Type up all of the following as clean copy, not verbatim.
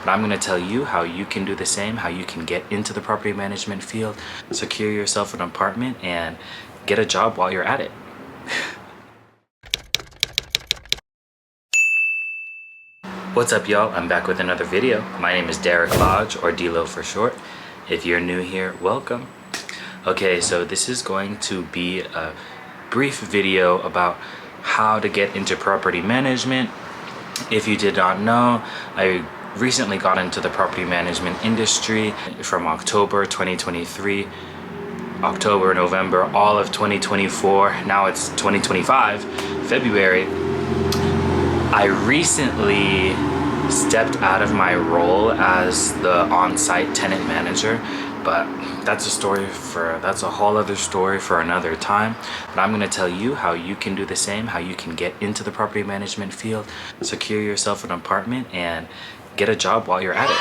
but I'm going to tell you how you can do the same, how you can get into the property management field, secure yourself an apartment, and get a job while you're at it. What's up, y'all? I'm back with another video. My name is Derek Lodge, or DLo for short. If you're new here, welcome. Okay, so this is going to be a brief video about how to get into property management. If you did not know, I recently got into the property management industry from October 2023, October, November, all of 2024. Now it's 2025, February. I recently stepped out of my role as the on-site tenant manager, but that's a whole other story for another time. But I'm going to tell you how you can do the same, how you can get into the property management field, secure yourself an apartment, and get a job while you're at it.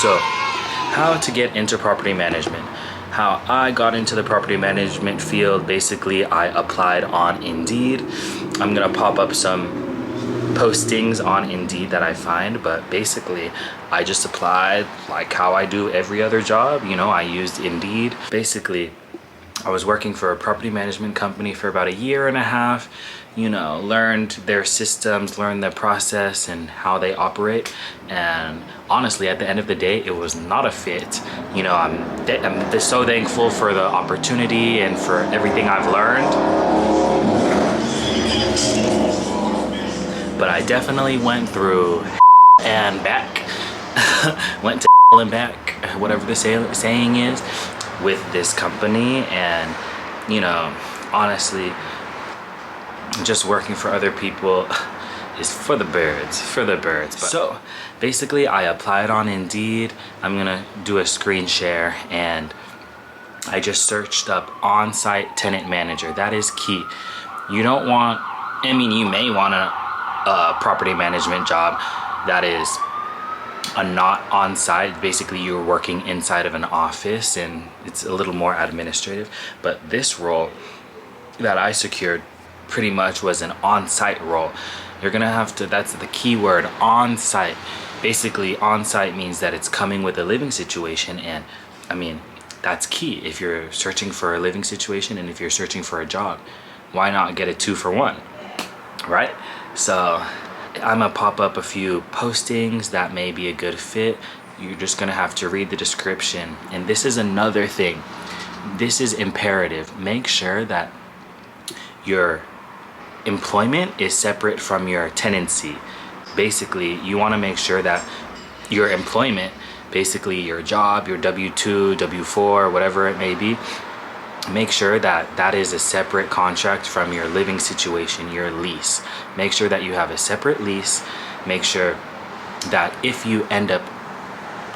So, how to get into property management. How I got into the property management field, basically I applied on Indeed. I'm gonna pop up some postings on Indeed that I find, but basically I just applied like how I do every other job. You know, I used Indeed. Basically, I was working for a property management company for about 1.5 years. You know, learned their systems, learned the process and how they operate. And honestly, at the end of the day, it was not a fit. You know, I'm so thankful for the opportunity and for everything I've learned. But I definitely went through and back. Went to and back, whatever the saying is, with this company. And, you know, honestly, just working for other people is for the birds, But so basically I applied on Indeed. I'm gonna do a screen share, and I just searched up on-site tenant manager. That is key. You don't want, I mean, you may want a property management job that is not on-site. Basically you're working inside of an office and it's a little more administrative, but this role that I secured pretty much was an on-site role. You're gonna have to, that's the key word, on-site. Basically on-site means that it's coming with a living situation, and I mean that's key if you're searching for a living situation and if you're searching for a job. Why not get a 2-for-1, right? So I'm gonna pop up a few postings that may be a good fit. You're just gonna have to read the description. And this is another thing, this is imperative. Make sure that your employment is separate from your tenancy. Basically, you want to make sure that your employment, basically your job, your W-2, W-4, whatever it may be, make sure that that is a separate contract from your living situation, your lease. Make sure that you have a separate lease. Make sure that if you end up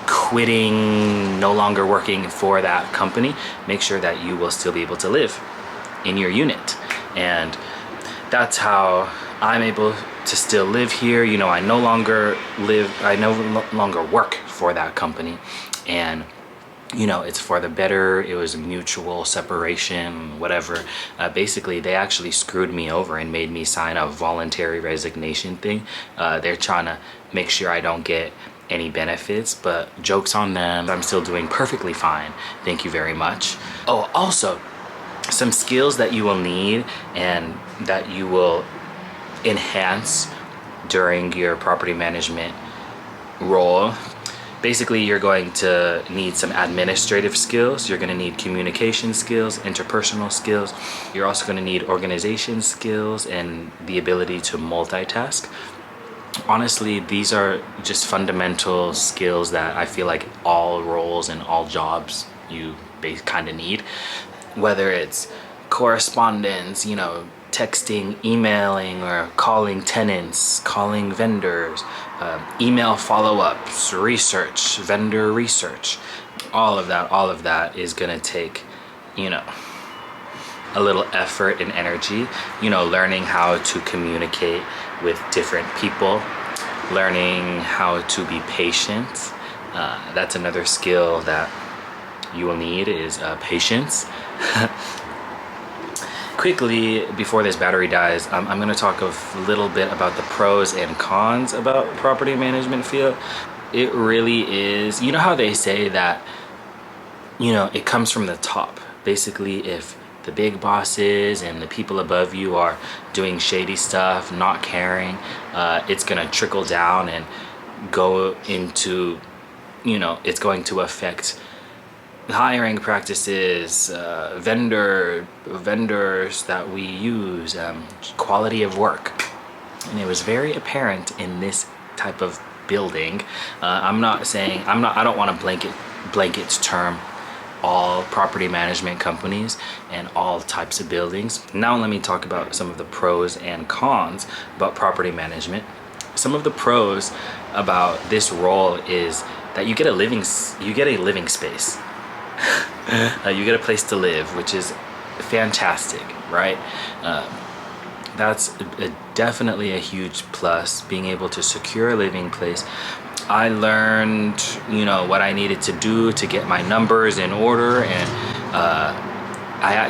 quitting, no longer working for that company, make sure that you will still be able to live in your unit. And that's how I'm able to still live here. You know, I no longer work for that company, and you know, it's for the better. It was a mutual separation, whatever. Basically, they actually screwed me over and made me sign a voluntary resignation thing. They're trying to make sure I don't get any benefits, but joke's on them. I'm still doing perfectly fine. Thank you very much. Oh, also, some skills that you will need and that you will enhance during your property management role. Basically, you're going to need some administrative skills. You're going to need communication skills, interpersonal skills. You're also going to need organization skills and the ability to multitask. Honestly, these are just fundamental skills that I feel like all roles and all jobs you kind of need. Whether it's correspondence, you know, texting, emailing, or calling tenants, calling vendors, email follow-ups, research, vendor research, all of that is gonna take, you know, a little effort and energy. You know, learning how to communicate with different people, learning how to be patient. That's another skill that you will need, is patience. quickly, before this battery dies, I'm going to talk a little bit about the pros and cons about property management field. It really is, you know how they say that, you know, it comes from the top. Basically, if the big bosses and the people above you are doing shady stuff, not caring, it's going to trickle down and go into, you know, it's going to affect hiring practices, vendors that we use, quality of work. And it was very apparent in this type of building. I don't want to blanket term all property management companies and all types of buildings. Now let me talk about some of the pros and cons about property management. Some of the pros about this role is that you get a living space. You get a place to live, which is fantastic, right? That's definitely a huge plus, being able to secure a living place. I learned, you know, what I needed to do to get my numbers in order, and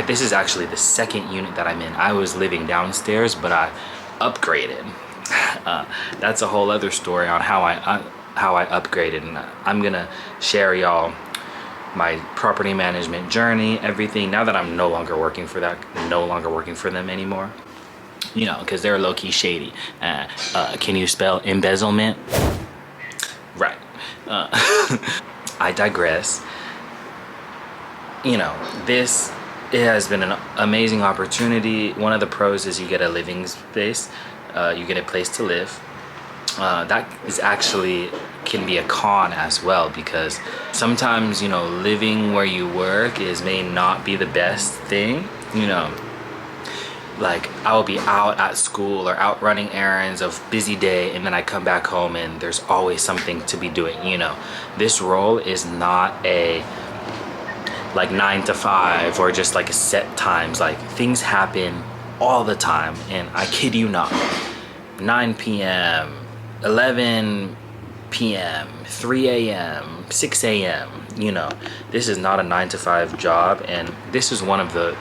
this is actually the second unit that I'm in. I was living downstairs, but I upgraded. That's a whole other story on how I upgraded, and I'm gonna share y'all my property management journey, everything, now that I'm no longer working for them anymore, you know, because they're low-key shady. Can you spell embezzlement? Right. I digress. You know, it has been an amazing opportunity. One of the pros is you get a living space, you get a place to live. That is actually can be a con as well, because sometimes, you know, living where you work may not be the best thing. You know, like I will be out at school or out running errands of busy day, and then I come back home and there's always something to be doing. You know, this role is not a like 9 to 5 or just like a set times. Like things happen all the time, and I kid you not, 9 p.m. 11 p.m. 3 a.m. 6 a.m. you know, this is not a 9 to 5 job, and this is one of the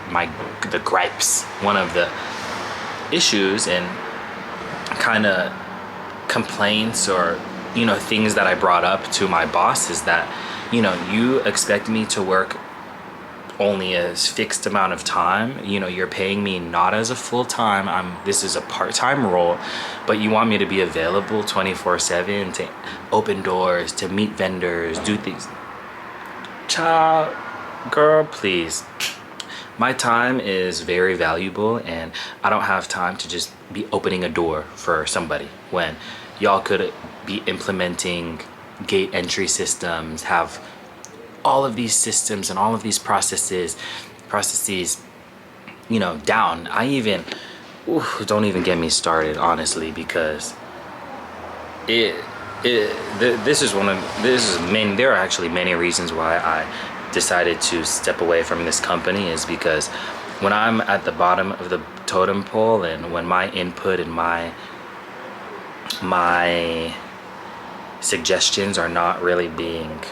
gripes, one of the issues and kind of complaints, or, you know, things that I brought up to my boss, is that, you know, you expect me to work only a fixed amount of time. You know, you're paying me not as a full-time, this is a part-time role, but you want me to be available 24/7 to open doors, to meet vendors, do things. Child, girl, please. My time is very valuable, and I don't have time to just be opening a door for somebody when y'all could be implementing gate entry systems, have all of these systems and all of these processes, you know, down. Don't even get me started, honestly, because there are actually many reasons why I decided to step away from this company, is because when I'm at the bottom of the totem pole, and when my input and my suggestions are not really being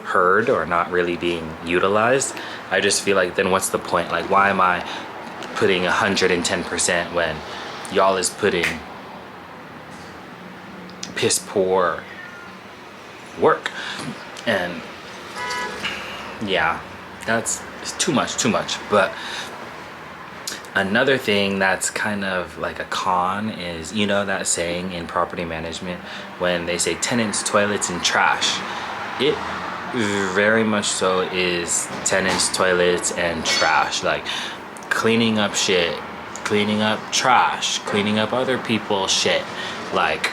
heard or not really being utilized, I just feel like, then what's the point? Like, why am I putting 110% when y'all is putting piss poor work? And yeah, it's too much. But another thing that's kind of like a con is, you know, that saying in property management when they say tenants, toilets, and trash, it very much so is tenants, toilets, and trash. Like cleaning up shit, cleaning up trash, cleaning up other people's shit. Like,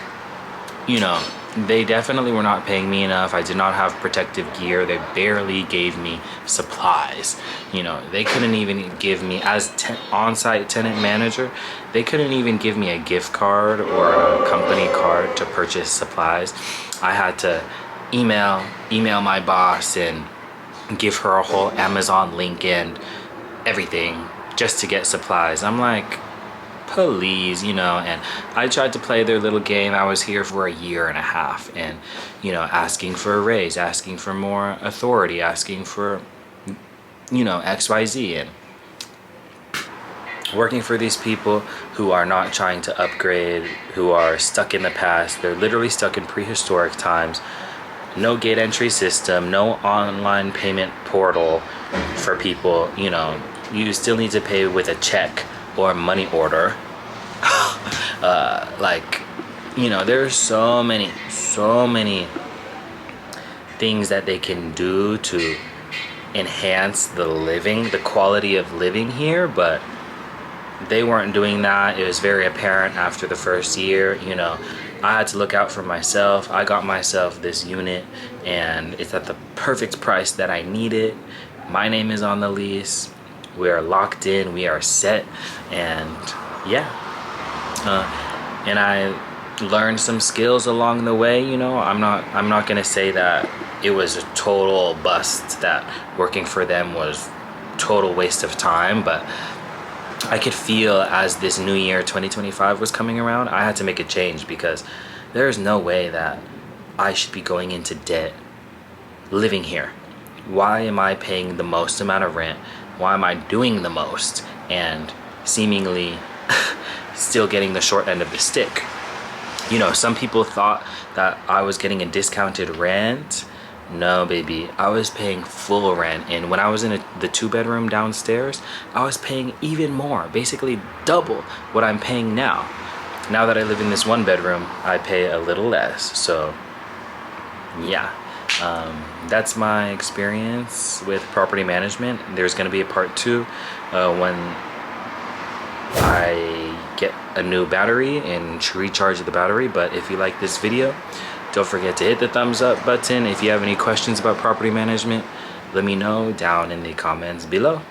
you know, they definitely were not paying me enough. I did not have protective gear. They barely gave me supplies. You know, they couldn't even give me, as on-site tenant manager, they couldn't even give me a gift card or a company card to purchase supplies. I had to email my boss and give her a whole Amazon link and everything just to get supplies. I'm like, please, you know. And I tried to play their little game. I was here for a year and a half, and, you know, asking for a raise, asking for more authority, asking for, you know, XYZ, and working for these people who are not trying to upgrade, who are stuck in the past. They're literally stuck in prehistoric times. No gate entry system, no online payment portal for people. You know, you still need to pay with a check or money order. Like, you know, there's so many things that they can do to enhance the quality of living here, but they weren't doing that. It was very apparent after the first year. You know, I had to look out for myself. I got myself this unit and it's at the perfect price that I needed. My name is on the lease. We are locked in, we are set, and yeah. And I learned some skills along the way. You know, I'm not gonna say that it was a total bust, that working for them was total waste of time, but I could feel as this new year 2025 was coming around, I had to make a change, because there's no way that I should be going into debt living here. Why am I paying the most amount of rent? Why am I doing the most and seemingly still getting the short end of the stick? You know, some people thought that I was getting a discounted rent. No, baby, I was paying full rent. And when I was in the 2-bedroom downstairs, I was paying even more, basically double what I'm paying now. Now that I live in this 1-bedroom, I pay a little less. So yeah, that's my experience with property management. There's going to be a part 2 when I get a new battery and recharge the battery. But if you like this video, don't forget to hit the thumbs up button. If you have any questions about property management, let me know down in the comments below.